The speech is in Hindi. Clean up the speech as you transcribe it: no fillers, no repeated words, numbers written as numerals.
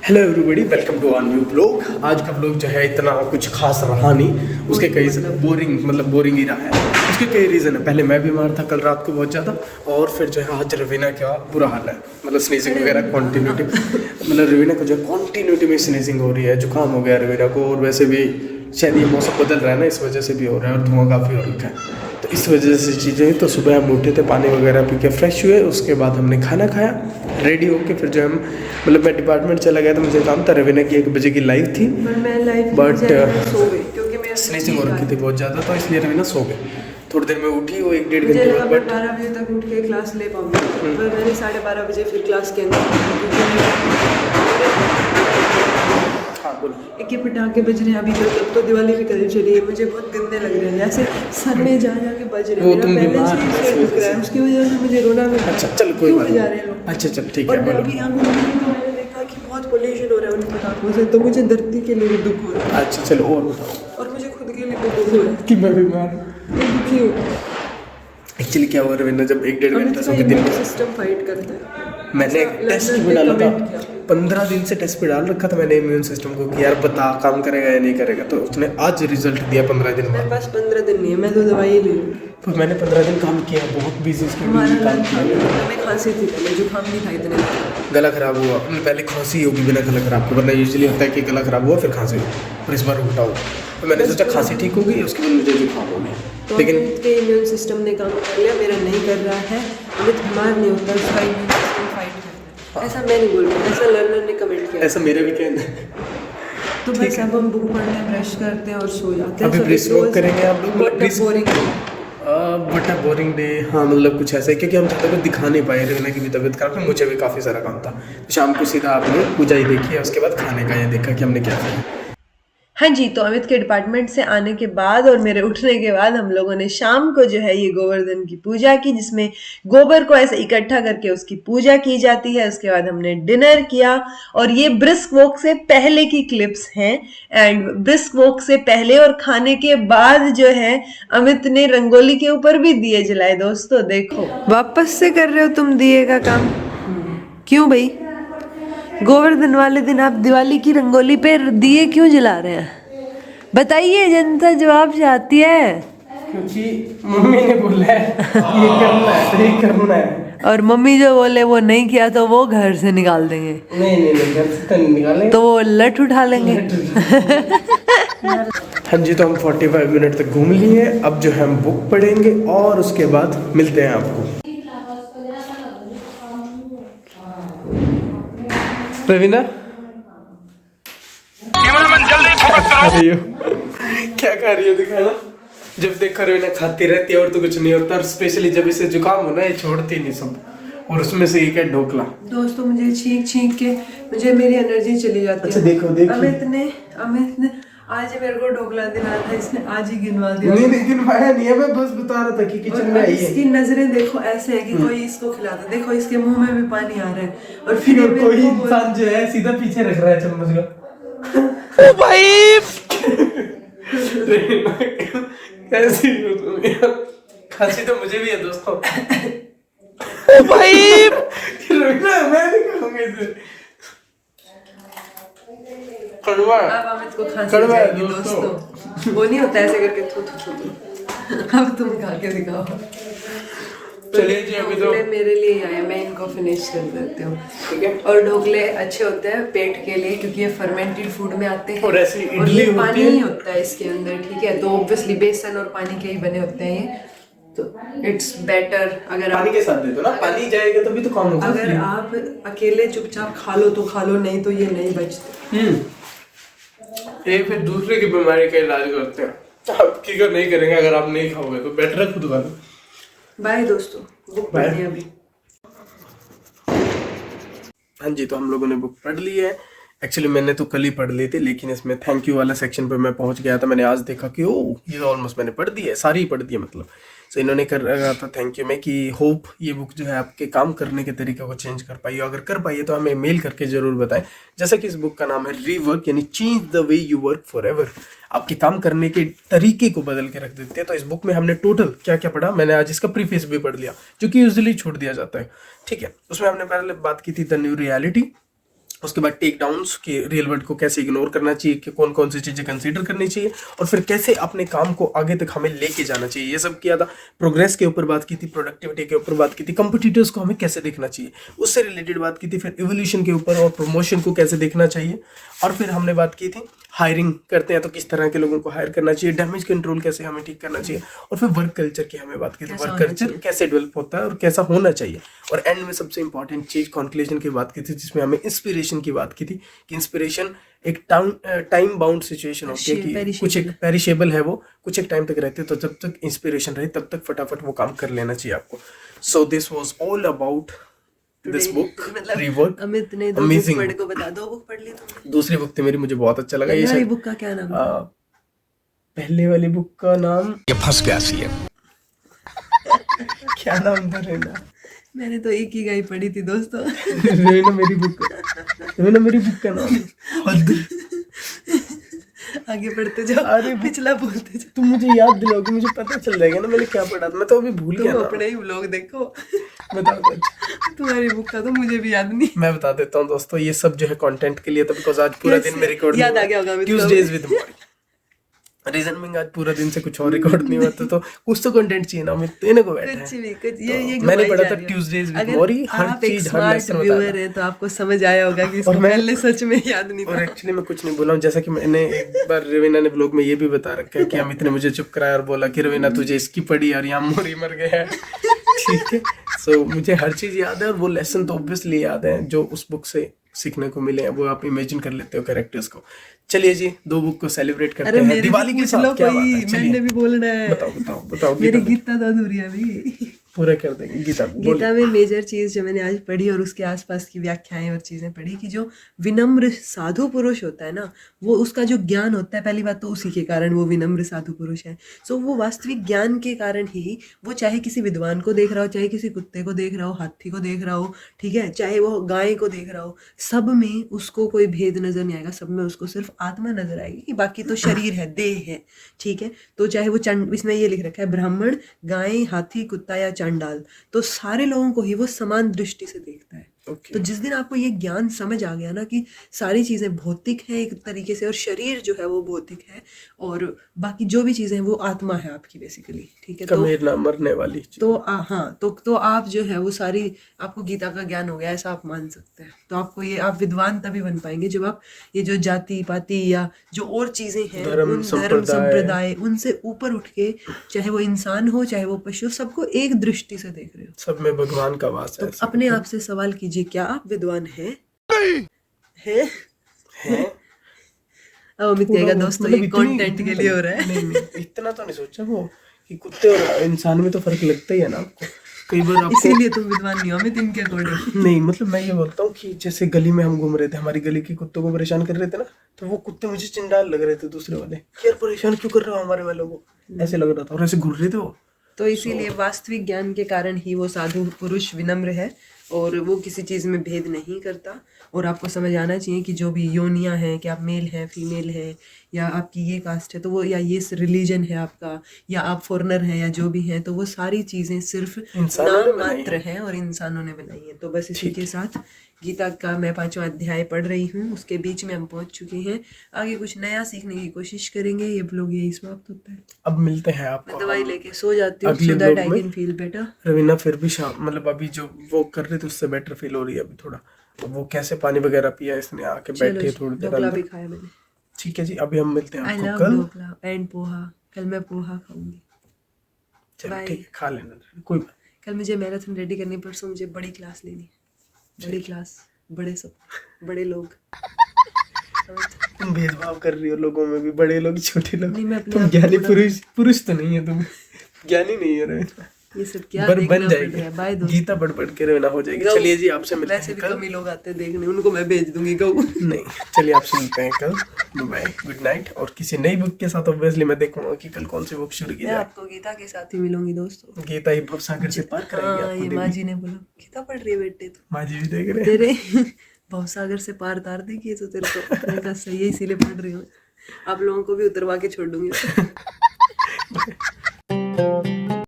Hello everybody, welcome to our new blog. आज का ब्लॉग जो है इतना कुछ खास रहा नहीं, उसके कई बोरिंग ही रहा है। उसके कई रीज़न है। पहले मैं बीमार था कल रात को बहुत ज़्यादा, और फिर जो है आज रवीना का बुरा हाल है, मतलब स्नीजिंग वगैरह कॉन्टीन्यूटी, मतलब रवीना को जो कॉन्टीन्यूटी में स्नीजिंग हो रही है, जुकाम हो गया रवीना को, और वैसे भी शायद ये मौसम बदल रहा है ना, इस वजह से भी हो रहा है, और धुआं काफ़ी हो रखा है, तो इस वजह से चीज़ें। तो सुबह हम उठे थे, पानी वगैरह पी के फ्रेश हुए, उसके बाद हमने खाना खाया, रेडी होके फिर जो हम मतलब मैं डिपार्टमेंट चला गया था, मुझे काम था। रवीना की 1 बजे की लाइव थी, बट स्नीजिंग हो रखी थी बहुत ज़्यादा, तो इसलिए रवीना सो गई। थोड़ी देर में उठी, वो 1-1.5 घंटे बाद, बट 12 बजे तक उठ के क्लास ले पाऊंगी, पर मैंने 12:30 बजे फिर क्लास के अंदर एक पटाखे बज रहे हैं अभी तक। तो दिवाली भी करीब चली है, मुझे बहुत गंदे लग रहे हैं, जैसे सर में जा के बज रहे हैं। तुम बीमार है, उसकी वजह से मुझे रोना भी। अच्छा चल कोई बात जा रहे हैं लोग। अच्छा चल ठीक और है। अभी मैंने देखा कि बहुत पोल्यूशन हो रहा है उन पटाखों से, तो मुझे धरती के लिए भी दुख हो रहा है। अच्छा चलो और बताओ। और मुझे खुद के लिए भी दुख हो रहा है कि मैं बीमार मैं दुखी हूँ। एक्चुअली क्या हुआ रवीना, जब 1-1.5 घंटा सो के दिन में सिस्टम फाइट करता है। मैंने एक टेस्ट भी डाला था, 15 दिन से टेस्ट पे डाल रखा था मैंने इम्यून सिस्टम को कि यार बता काम करेगा या नहीं करेगा, तो उसने आज रिजल्ट दिया 15 दिन मेरे बाद। पास 15 दिन नहीं है, मैं तो दवाई ले लूँ। तो मैंने 15 दिन काम किया, बहुत बिजी काम किया। हमें खांसी थी, पहले जुकाम नहीं था इतने। गला खराब हुआ, पहले खांसी होगी बिना गला खराब के, वरना यूजुअली होता है कि गला खराब हुआ फिर खांसी हुई, और इस बार उल्टा हुआ। तो मैंने सोचा खांसी ठीक होगी, उसके बाद मुझे जुकाम हो गया। तो लेकिन के इम्यून सिस्टम ने काम कर लिया, मेरा नहीं कर रहा है। अमित बीमार नहीं होता, उसका इम्यून सिस्टम फाइट करता है। ऐसा मैं नहीं बोल रही, ऐसा लर्नर ने कमेंट किया। ऐसा मेरा भी कहना है। तो बस अब हम बुक पढ़ते हैं, ब्रश करते हैं और सो जाते हैं। अभी ब्रिस्क वॉक करेंगे आप लोग, मतलब boring but a boring day. हाँ मतलब कुछ ऐसा है, क्योंकि हम ज़्यादा कुछ दिखा नहीं पाए, रवीना की भी तबीयत खराब है, मुझे भी काफ़ी सारा काम था। तो शाम को सीधा आपने पूजा ही देखी है, उसके बाद खाने का ये देखा कि हमने क्या किया। हाँ जी, तो अमित के डिपार्टमेंट से आने के बाद और मेरे उठने के बाद हम लोगों ने शाम को जो है ये गोवर्धन की पूजा की, जिसमें गोबर को ऐसे इकट्ठा करके उसकी पूजा की जाती है। उसके बाद हमने डिनर किया, और ये ब्रिस्क वॉक से पहले की क्लिप्स हैं। एंड ब्रिस्क वॉक से पहले और खाने के बाद जो है अमित ने रंगोली के ऊपर भी दिए जलाए। दोस्तों देखो, वापस से कर रहे हो तुम दिए का काम, क्यों भाई? गोवर्धन वाले दिन आप दिवाली की रंगोली पे दिए क्यों जला रहे हैं? बताइए, जनता जवाब चाहती है। क्योंकि मम्मी ने बोला है ये करना है, तो ये करना है। और मम्मी जो बोले वो नहीं किया तो वो घर से निकाल देंगे। नहीं घर से तो नहीं निकालेंगे, तो वो लठ उठा लेंगे। हाँ जी, तो हम 45 मिनट तक घूम लिए। अब जो है हम बुक पढ़ेंगे और उसके बाद मिलते हैं आपको। रवीना क्या कर रही हो, दिखाना। जब देखो रवीना खाती रहती है और तो कुछ नहीं होता, और स्पेशली जब इसे जुकाम हो ना, ये छोड़ती नहीं सब, और उसमें से एक है ढोकला। दोस्तों मुझे छींक के मुझे मेरी एनर्जी चली जाती है। अच्छा देखो अमित ने आज मेरे को ढोकला दिलाया था, इसने आज ही गिनवा दिया। नहीं गिनवाया नहीं है, मैं बस बता रहा था कि किचन में आई है। इसकी नजरें देखो ऐसे है कि कोई इसको खिलाता, देखो इसके मुंह में भी पानी आ रहा है, और फिर कोई इंसान जो है सीधा पीछे रख रहा है चम्मच का। ओ भाई कैसी हो तुम यार? खांसी तो मुझे भी है दोस्तों। ओ भाई मैं नहीं खाऊंगा इसे। कड़वा अब अमित को खांसी आ जाएगी दोस्तों। वो नहीं होता ऐसे करके थू थू थू। अब तुम खा के दिखाओ। चलिए जी, अभी तो मेरे लिए आया, मैं इनको फिनिश कर देती हूँ, ठीक है। और ढोकले अच्छे होते हैं पेट के लिए, क्योंकि ये फर्मेंटेड फूड में आते हैं, और ऐसी इडली पानी ही होता है इसके अंदर, ठीक है। तो ऑब्वियसली बेसन और पानी के ही बने होते हैं ये, तो इट्स बेटर अगर पानी के साथ दे दो ना, पानी जाएगा तभी तो काम होगा। अगर आप अकेले चुपचाप खा लो तो खा लो, नहीं तो ये नहीं बचते। ये फिर दूसरे की बीमारी का इलाज करते हैं, आपकी का नहीं करेंगे अगर आप नहीं खाओगे, तो बेटर है खुद खा लो। बाय दोस्तों, बुक पढ़ ली अभी। हाँ जी, तो हम लोगों ने बुक पढ़ ली है। एक्चुअली मैंने तो कल ही पढ़ ली थी, लेकिन इसमें थैंक यू वाला सेक्शन पे मैं पहुंच गया था। मैंने आज देखा कि ओ ये ऑलमोस्ट मैंने पढ़ दी है, सारी ही पढ़ दी है मतलब। सो इन्होंने कर रहा था थैंक यू में कि होप ये बुक जो है आपके काम करने के तरीके को चेंज कर पाई हो। अगर कर पाइए तो हमें मेल करके जरूर बताएं। जैसा कि इस बुक का नाम है रीवर्क, यानी change the way you work for ever. आपके काम करने के तरीके को बदल के रख देते हैं। तो इस बुक में हमने टोटल क्या क्या पढ़ा, मैंने आज इसका प्रीफेस भी पढ़ लिया, जो कि यूजुअली छोड़ दिया जाता है, ठीक है। उसमें हमने पहले बात की थी द न्यू रियलिटी, उसके बाद टेक डाउन्स के रियल वर्ल्ड को कैसे इग्नोर करना चाहिए, कि कौन कौन सी चीज़ें कंसीडर करनी चाहिए, और फिर कैसे अपने काम को आगे तक हमें लेके जाना चाहिए, ये सब किया था। प्रोग्रेस के ऊपर बात की थी, प्रोडक्टिविटी के ऊपर बात की थी, कंपटीटर्स को हमें कैसे देखना चाहिए उससे रिलेटेड बात की थी, फिर इवोल्यूशन के ऊपर और प्रमोशन को कैसे देखना चाहिए, और फिर हमने बात की थी हायरिंग करते हैं तो किस तरह के लोगों को हायर करना चाहिए, डैमेज कंट्रोल कैसे हमें ठीक करना चाहिए, और फिर वर्क कल्चर की हमें बात की थी, वर्क कल्चर कैसे डेवलप होता है और कैसा होना चाहिए, और एंड में सबसे इंपॉर्टेंट चीज कंक्लूजन की बात की थी, जिसमें हमें इंस्पिरेशन की बात की थी कि इंस्पिरेशन एक टाइम बाउंड सिचुएशन होती है कि कुछ एक पेरिशेबल है, वो कुछ एक टाइम तक रहते हैं, तो जब तक इंस्पिरेशन रहे तब तक फटाफट वो काम कर लेना चाहिए आपको। So this was all about this book rework. Amit ने 2 बुक पढ़ को बता, 2 बुक पढ़ ली तुमने? दूसरी बुक थी मेरी, मुझे बहुत अच्छा लगा। ये बुक का क्या नाम है? पहले वाली बुक का नाम ये फंस गया सी है। क्या नाम था रेना? मैंने तो एक ही गाई पढ़ी थी दोस्तों। रेना मेरी बुक का नाम है। आगे बढ़ते जाओ, अरे पिछला बोलते जाओ। तुम मुझे याद दिलाओगे, मुझे पता चल जाएगा ना मैंने क्या पढ़ा था, मैं तो अभी भूल गया ना। अपने ही व्लॉग देखो। बताओ। तुम्हारी बुक का तो मुझे भी याद नहीं। मैं बता देता हूँ दोस्तों, ये सब जो है कंटेंट के लिए था, बिकॉज आज पूरा दिन में रिकॉर्ड याद आ गया होगा। ट्यूसडेज विद मौरी, रीजन में आज पूरा दिन से कुछ और रिकॉर्ड नहीं होता, तो कुछ तो कंटेंट चाहिए ना। अमित इन्हें को बैठा है, ये मैंने पढ़ा था ट्यूसडेज विद मौरी, हर चीज हर लेसन व्यूअर है तो आपको समझ आया होगा कि इसको पहले सच में याद नहीं था। और एक्चुअली मैं कुछ नहीं बोला हूँ, जैसा कि मैंने एक बार रवीना ने ब्लॉग में ये भी बता रखा है कि अमित ने मुझे चुप कराया और बोला कि रवीना तुझे इसकी पढ़ी और यहाँ मौरी मर गया है। ठीक है, सो मुझे हर चीज याद है, और वो लेसन तो ऑब्वियसली याद है जो उस बुक से सीखने को मिले हैं, वो आप इमेजिन कर लेते हो कैरेक्टर्स को। चलिए जी, 2 बुक को सेलिब्रेट करते हैं दिवाली के साथ। क्या बात है, मैंने भी बोलना है। बताओ मेरी गीता तो अधूरी है अभी, पूरा कर देंगे। गीता में मेजर चीज जो मैंने आज पढ़ी और उसके आसपास की व्याख्याएं और चीजें पढ़ी कि जो विनम्र साधु पुरुष होता है ना, वो उसका जो ज्ञान होता है, पहली बात तो उसी के कारण वो विनम्र साधु पुरुष है। सो वो वास्तविक ज्ञान के कारण ही वो चाहे किसी विद्वान को देख रहा हो, चाहे किसी कुत्ते को देख रहा हो, हाथी को देख रहा हो, ठीक है, चाहे वो गाय को देख रहा हो, सब में उसको कोई भेद नजर नहीं आएगा, सब में उसको सिर्फ आत्मा नजर आएगी। बाकी तो शरीर है, देह है, ठीक है। तो चाहे वो इसमें ये लिख रखा है ब्राह्मण, गाय, हाथी, कुत्ता या चांडाल, तो सारे लोगों को ही वो समान दृष्टि से देखता है। तो जिस दिन आपको ये ज्ञान समझ आ गया ना कि सारी चीजें भौतिक है एक तरीके से, और शरीर जो है वो भौतिक है, और बाकी जो भी चीजें हैं वो आत्मा है आपकी बेसिकली, ठीक है। तो मरने वाली तो हाँ, तो आप जो है वो सारी, आपको गीता का ज्ञान हो गया ऐसा आप मान सकते हैं। तो आपको ये, आप विद्वान तभी बन पाएंगे जब आप ये जो जाति पाति या जो और चीजें हैं, धर्म संप्रदाय, उनसे ऊपर उठ के, चाहे वो इंसान हो चाहे वो पशु, सबको एक दृष्टि से देख रहे हो, सब में भगवान का वास है। तो अपने आप से सवाल कीजिए, क्या आप विद्वान हैं? हैं? अब अमित कहेगा दोस्तों ये कंटेंट के लिए हो रहा है। नहीं, इतना तो नहीं सोचा वो कि कुत्ते और इंसान में तो फर्क लगता ही है ना आपको। कई बार आपको इसीलिए तुम विद्वान नहीं हो अमित इनके अकॉर्डिंग। नहीं, मतलब मैं ये बोलता हूँ कि जैसे गली में हम घूम रहे थे, हमारी गली के कुत्तों को परेशान कर रहे थे ना, तो वो कुत्ते मुझे चिंडाल लग रहे थे दूसरे वाले, यार परेशान क्यों कर रहे हो हमारे वालों को, ऐसे लग रहा था, और ऐसे घूर रहे थे वो। तो इसीलिए वास्तविक ज्ञान के कारण ही वो साधु पुरुष विनम्र है, और वो किसी चीज़ में भेद नहीं करता। और आपको समझ आना चाहिए कि जो भी योनियाँ हैं, कि आप मेल हैं, फीमेल है, या आपकी ये कास्ट है तो वो, या ये रिलीजन है आपका, या आप फॉरेनर हैं, या जो भी हैं, तो वो सारी चीज़ें सिर्फ नाम मात्र हैं और इंसानों ने बनाई है। तो बस इसी के साथ गीता का मैं 5वां अध्याय पढ़ रही हूँ, उसके बीच में हम पहुँच चुके हैं। आगे कुछ नया सीखने की कोशिश करेंगे। ये ब्लॉग यही समाप्त होता है। अब मिलते हैं आपको। मैं दवाई लेके सो जाती हूँ, so that I can feel better। Raveena फिर भी मतलब अभी जो वो कर रहे थे उससे बेटर फील हो रही है अभी थोड़ा। तो वो कैसे पानी वगैरह पिया, इसने आके बैठी है थोड़ी देर। ढोकला भी खाया मैंने। ठीक है जी, अभी हम मिलते हैं आपको कल। ढोकला एंड पोहा, कल मैं पोहा खाऊंगी। चलो ठीक है, खा लेना, कोई बात। कल मुझे मैराथन रेडी करनी, परसों मुझे बड़ी क्लास लेनी, बड़ी क्लास, बड़े सब, बड़े लोग। तुम भेदभाव कर रही हो लोगों में भी, बड़े लोग छोटे लोग। तुम ज्ञानी पुरुष तो नहीं है, तुम ज्ञानी नहीं है रवीना। ये सब क्या बन जाएगी गीता बढ़ के रवीना हो जाएगी। चलिए जी, आपसे मिलते हैं वैसे भी कम ही लोग आते हैं देखने, उनको मैं भेज दूंगी गऊ। नहीं, चलिए आपसे मिलते हैं कल। Bye, good night. और किसी नई बुक के साथ ऑब्वियसली मैं देखूंगा कि कल कौन सी बुक शुरू की जाए। आपको गीता के साथ ही मिलूंगी दोस्तों। गीता ही भवसागर से पार करेगी। ये माँ जी ने बोला गीता पढ़ रही है बेटे, तो माँ जी भी देख रहे तेरे भवसागर से पार तार देगी तो तेरे को। मैंने कहा सही है, इसीलिए पढ़ रही हूँ। आप लोगों को भी उतरवा के छोड़ दूंगी।